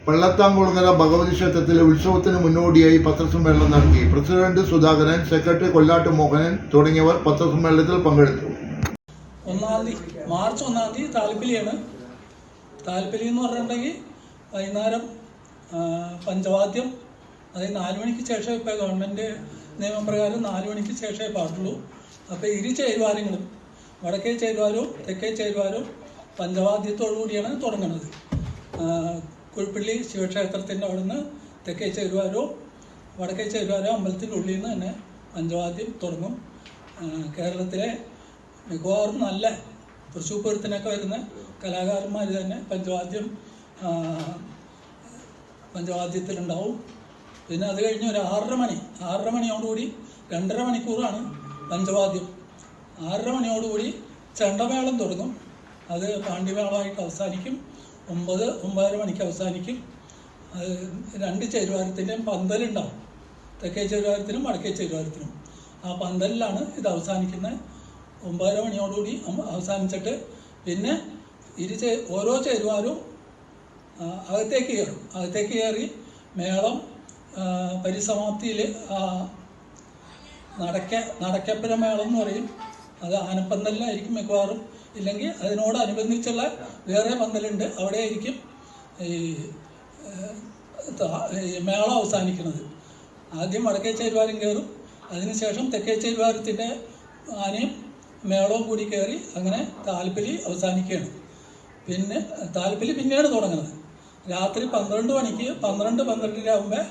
പള്ളത്താംകുളങ്ങര ഭഗവതി ക്ഷേത്രത്തിലെ ഉത്സവത്തിന് മുന്നോടിയായി പത്രസമ്മേളനം നടത്തി. പ്രസിഡന്റ് സുധാകരൻ, സെക്രട്ടറി കൊല്ലാട്ട് മോഹനൻ തുടങ്ങിയവർ പത്രസമ്മേളനത്തിൽ പങ്കെടുത്തു. മാർച്ച് 1 താലപ്പൊലിയാണ്. താലപ്പൊലി എന്ന് പറഞ്ഞിട്ടുണ്ടെങ്കിൽ വൈകുന്നേരം പഞ്ചവാദ്യം, അതായത് 4 മണിക്ക് ശേഷം, ഇപ്പോൾ ഗവൺമെൻറ് നിയമപ്രകാരം 4 മണിക്ക് ശേഷമേ പാടുള്ളൂ. അപ്പോൾ ഇരു ചേരുവാരങ്ങളും, വടക്കേ ചേരുവാരവും തെക്കേ ചേരുവാരവും പഞ്ചവാദ്യത്തോടു കൂടിയാണ് തുടങ്ങുന്നത്. കുഴിപ്പള്ളി ശിവക്ഷേത്രത്തിൻ്റെ അവിടെ നിന്ന് തെക്കേ ചേരുവാരവും വടക്കേ ചേരുവാരവും അമ്പലത്തിൻ്റെ ഉള്ളിൽ നിന്ന് തന്നെ പഞ്ചവാദ്യം തുടങ്ങും. കേരളത്തിലെ മിക്കവാറും നല്ല തൃശ്ശൂർ പൂരത്തിനൊക്കെ വരുന്ന കലാകാരന്മാർ തന്നെ പഞ്ചവാദ്യത്തിലുണ്ടാവും. പിന്നെ അത് കഴിഞ്ഞ് ഒരു 6:30 മണിയോടുകൂടി 2.5 മണിക്കൂറാണ് പഞ്ചവാദ്യം. 6:30 മണിയോടുകൂടി ചെണ്ടമേളം തുടങ്ങും. അത് പാണ്ഡിമേളമായിട്ട് അവസാനിക്കും. 9-9:30 മണിക്ക് അവസാനിക്കും. അത് 2 ചേരുവാരത്തിൻ്റെയും പന്തലുണ്ടാവും, തെക്കേ ചേരുവാരത്തിനും വടക്കേ ചേരുവാരത്തിനും. ആ പന്തലിലാണ് ഇത് അവസാനിക്കുന്നത്. 9:30 മണിയോടുകൂടി അവസാനിച്ചിട്ട് പിന്നെ ഓരോ ചേരുവാരും അകത്തേക്ക് കയറും. അകത്തേക്ക് കയറി മേളം പരിസമാപ്തിയിൽ നടക്കപ്പുര മേളം എന്ന് പറയും. അത് ആനപ്പന്തലിലായിരിക്കും മിക്കവാറും, ഇല്ലെങ്കിൽ അതിനോടനുബന്ധിച്ചുള്ള വേറെ പന്തലുണ്ട്, അവിടെ ആയിരിക്കും ഈ മേളം അവസാനിക്കുന്നത്. ആദ്യം വടക്കേ ചേരുവാരം കയറും, അതിനുശേഷം തെക്കേ ചേരുവാരത്തിൻ്റെ ആനയും മേളവും കൂടി കയറി അങ്ങനെ താലപ്പൊലി അവസാനിക്കുകയാണ്. പിന്നെ താലപ്പൊലി പിന്നെയാണ് തുടങ്ങുന്നത്. രാത്രി 12 മണിക്ക് 12-12:30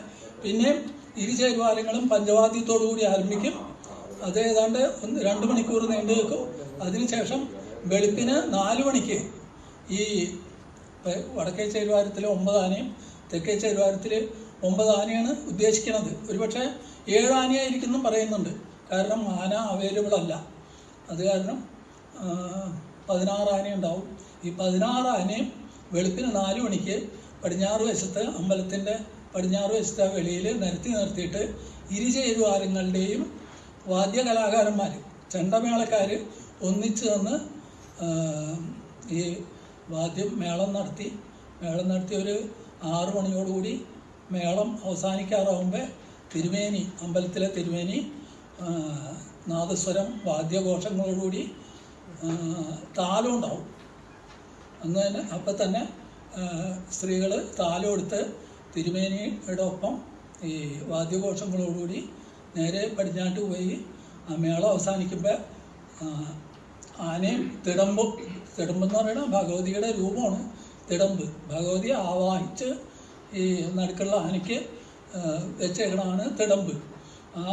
പിന്നെ ഇരു ചേരുവാരങ്ങളും പഞ്ചവാദ്യത്തോടു കൂടി ആരംഭിക്കും. അത് ഏതാണ്ട് 2 മണിക്കൂർ നീണ്ടു നിൽക്കും. അതിനുശേഷം വെളുപ്പിന് 4 മണിക്ക് ഈ വടക്കേ ചേരുവാരത്തിൽ 9 ആനയും തെക്കേ ചേരുവാരത്തിൽ 9 ആനയാണ് ഉദ്ദേശിക്കുന്നത്. ഒരുപക്ഷെ 7 ആനയായിരിക്കും പറയുന്നുണ്ട്. കാരണം ആന അവൈലബിൾ അല്ല. അത് കാരണം 16 ആനയുണ്ടാവും. ഈ 16 ആനയും വെളുപ്പിന് 4 മണിക്ക് പടിഞ്ഞാറ് വശത്ത്, അമ്പലത്തിൻ്റെ പടിഞ്ഞാറ് വശത്തെ വെളിയിൽ നിർത്തിയിട്ട് ഇരു ചേരുവാരങ്ങളുടെയും വാദ്യകലാകാരന്മാർ, ചെണ്ടമേളക്കാർ ഒന്നിച്ച് നിന്ന് ഈ മേളം നടത്തി ഒരു 6 മണിയോടുകൂടി മേളം അവസാനിക്കാറാവുമ്പോൾ അമ്പലത്തിലെ തിരുമേനി നാദസ്വരം വാദ്യഘോഷങ്ങളോടുകൂടി താലം ഉണ്ടാവും. അന്ന് തന്നെ അപ്പം തന്നെ സ്ത്രീകൾ താലം എടുത്ത് തിരുമേനിയുടെ ഒപ്പം ഈ വാദ്യഘോഷങ്ങളോടുകൂടി നേരെ പടിഞ്ഞാട്ട് പോയി ആ മേളം അവസാനിക്കുമ്പോൾ ആനയും തിടമ്പെന്ന് പറയുന്നത് ഭഗവതിയുടെ രൂപമാണ്. തിടമ്പ് ഭഗവതിയെ ആവാഹിച്ച് ഈ നടുക്കുള്ള ആനയ്ക്ക് വെച്ചേക്കണതാണ് തിടമ്പ്. ആ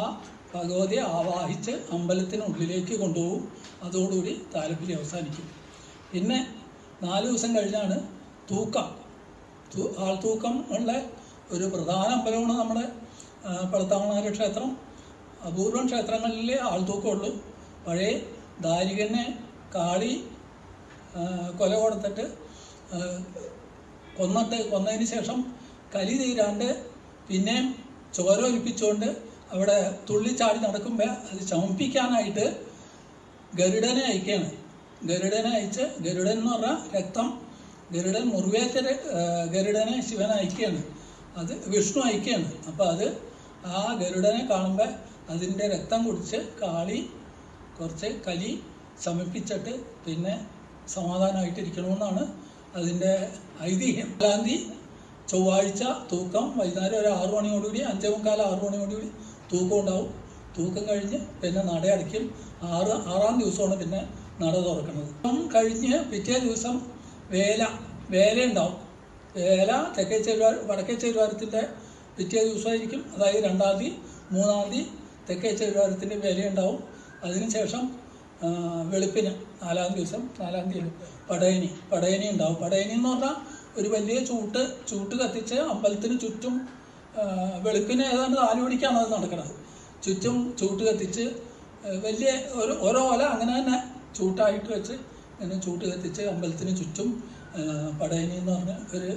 ഭഗവതിയെ ആവാഹിച്ച് അമ്പലത്തിനുള്ളിലേക്ക് കൊണ്ടുപോകും. അതോടുകൂടി താലപ്പൊലി അവസാനിക്കും. പിന്നെ 4 ദിവസം കഴിഞ്ഞാണ് തൂക്കം. ആൾത്തൂക്കം ഉള്ള ഒരു പ്രധാന അമ്പലമാണ് നമ്മുടെ പള്ളത്താംകുളങ്ങര ക്ഷേത്രം. അപൂർവം ക്ഷേത്രങ്ങളിൽ ആൾത്തൂക്കമുള്ളൂ. പഴയ ദാരികനെ കാളി കൊല കൊടുത്തിട്ട് കൊന്നതിന് ശേഷം കലി തീരാണ്ട് പിന്നെയും ചോര ഒലിപ്പിച്ചുകൊണ്ട് അവിടെ തുള്ളിച്ചാടി നടക്കുമ്പോൾ അത് ശമിപ്പിക്കാനായിട്ട് ഗരുഡനെ അയക്കുകയാണ്. ഗരുഡനെ അയച്ച്, ഗരുഡൻ എന്ന് പറഞ്ഞാൽ രക്തം, ഗരുഡൻ മുറിവേറ്റ ഗരുഡനെ ശിവൻ അയക്കുകയാണ്, അത് വിഷ്ണു അയക്കുകയാണ്. അപ്പോൾ അത് ആ ഗരുഡനെ കാണുമ്പോൾ അതിൻ്റെ രക്തം കുടിച്ച് കാളി കുറച്ച് കലി ശമിപ്പിച്ചിട്ട് പിന്നെ സമാധാനമായിട്ടിരിക്കണമെന്നാണ് അതിൻ്റെ ഐതിഹ്യം. 4-ാം തീയതി ചൊവ്വാഴ്ച തൂക്കം, വൈകുന്നേരം ഒരു 6 മണിയോടുകൂടി 5:45-6 മണിയോടുകൂടി തൂക്കം ഉണ്ടാവും. തൂക്കം കഴിഞ്ഞ് പിന്നെ നട അടയ്ക്കും. 6-ാം ദിവസമാണ് പിന്നെ നട തുറക്കുന്നത്. കഴിഞ്ഞ് പിറ്റേ ദിവസം വേലയുണ്ടാവും. വേല വടക്കേ ചേരുവാരത്തിൻ്റെ പിറ്റേ ദിവസമായിരിക്കും. അതായത് 2-ാം തീയതി 3-ാം തീയതി തെക്കേ ചേരുവാരത്തിൻ്റെ വേലയുണ്ടാവും. അതിനുശേഷം വെളുപ്പിന് 4-ാം തീയതി പടയണി ഉണ്ടാവും. പടയണി എന്ന് പറഞ്ഞാൽ ഒരു വലിയ ചൂട്ട് കത്തിച്ച് അമ്പലത്തിന് ചുറ്റും വെളുപ്പിന് ഏതാണ്ട് 4 മണിക്കാണ് അത് നടക്കുന്നത്. ചുറ്റും ചൂട്ട് കത്തിച്ച് വലിയ ഓരോ ഓല അങ്ങനെ തന്നെ ചൂട്ടായിട്ട് വെച്ച് ഇങ്ങനെ ചൂട്ട് കത്തിച്ച് അമ്പലത്തിന് ചുറ്റും പടയണി എന്ന് പറഞ്ഞ ഒരു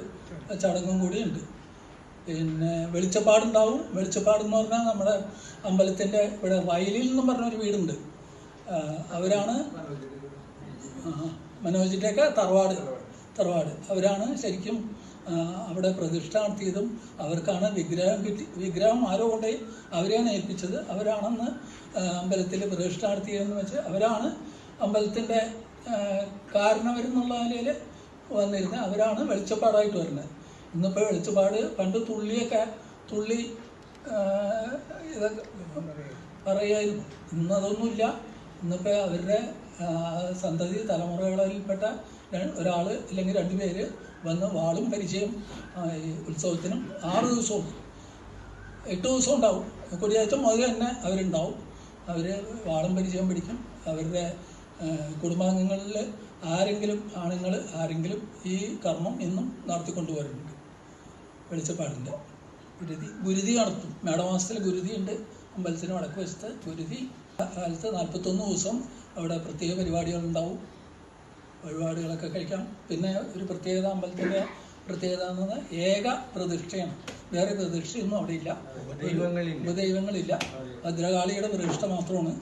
ചടങ്ങും കൂടിയുണ്ട്. പിന്നെ വെളിച്ചപ്പാടുണ്ടാവും. വെളിച്ചപ്പാടെന്ന് പറഞ്ഞാൽ നമ്മുടെ അമ്പലത്തിൻ്റെ ഇവിടെ വയലിൽ എന്നും പറഞ്ഞൊരു വീടുണ്ട്. അവരാണ് മനോജിൻ്റെയൊക്കെ തറവാട് അവരാണ് ശരിക്കും അവിടെ പ്രതിഷ്ഠ നടത്തിയതും അവർക്കാണ് വിഗ്രഹം ആരോ കൊണ്ടേ അവരെയാണ് ഏൽപ്പിച്ചത്. അവരാണെന്ന് അമ്പലത്തിൽ പ്രതിഷ്ഠ നടത്തിയതെന്ന് വെച്ച് അവരാണ് അമ്പലത്തിൻ്റെ കാരണവരെന്നുള്ള നിലയിൽ വന്നിരുന്നത്. അവരാണ് വെളിച്ചപ്പാടായിട്ട് വരുന്നത്. ഇന്നിപ്പോൾ വെളിച്ചപ്പാട് പണ്ട് തുള്ളി ഇതൊക്കെ പറയായിരുന്നു. ഇന്നതൊന്നുമില്ല. ഇന്നിപ്പോൾ അവരുടെ സന്തതി തലമുറകളിൽപ്പെട്ട ഒരാൾ അല്ലെങ്കിൽ 2 പേര് വന്ന് വാളും പരിചയം ഉത്സവത്തിനും 6 ദിവസവും 8 ദിവസം ഉണ്ടാവും. കൊടിയേറ്റം മുതൽ തന്നെ അവരുണ്ടാവും. അവർ വാളും പരിചയം പിടിക്കും. അവരുടെ കുടുംബാംഗങ്ങളിൽ ആണുങ്ങൾ ആരെങ്കിലും ഈ കർമ്മം ഇന്നും നടത്തിക്കൊണ്ടുപോരുന്നുണ്ട്. വെളിച്ചപ്പാടിൻ്റെ ഗുരുതി നടത്തും. മേടമാസത്തിൽ ഗുരുതിയുണ്ട്. അമ്പലത്തിന് വടക്ക് വശത്ത് ഗുരുതി കാലത്ത് 41 ദിവസം അവിടെ പ്രത്യേക പരിപാടികളുണ്ടാവും. വഴിപാടുകളൊക്കെ കഴിക്കാം. പിന്നെ ഒരു പ്രത്യേകത, അമ്പലത്തിൻ്റെ പ്രത്യേകത എന്ന് പറഞ്ഞാൽ ഏക പ്രതിഷ്ഠയാണ്. വേറെ പ്രതിഷ്ഠയൊന്നും അവിടെ ഇല്ല. ഉപദൈവങ്ങളില്ല. ഭദ്രകാളിയുടെ പ്രതിഷ്ഠ മാത്രമാണ്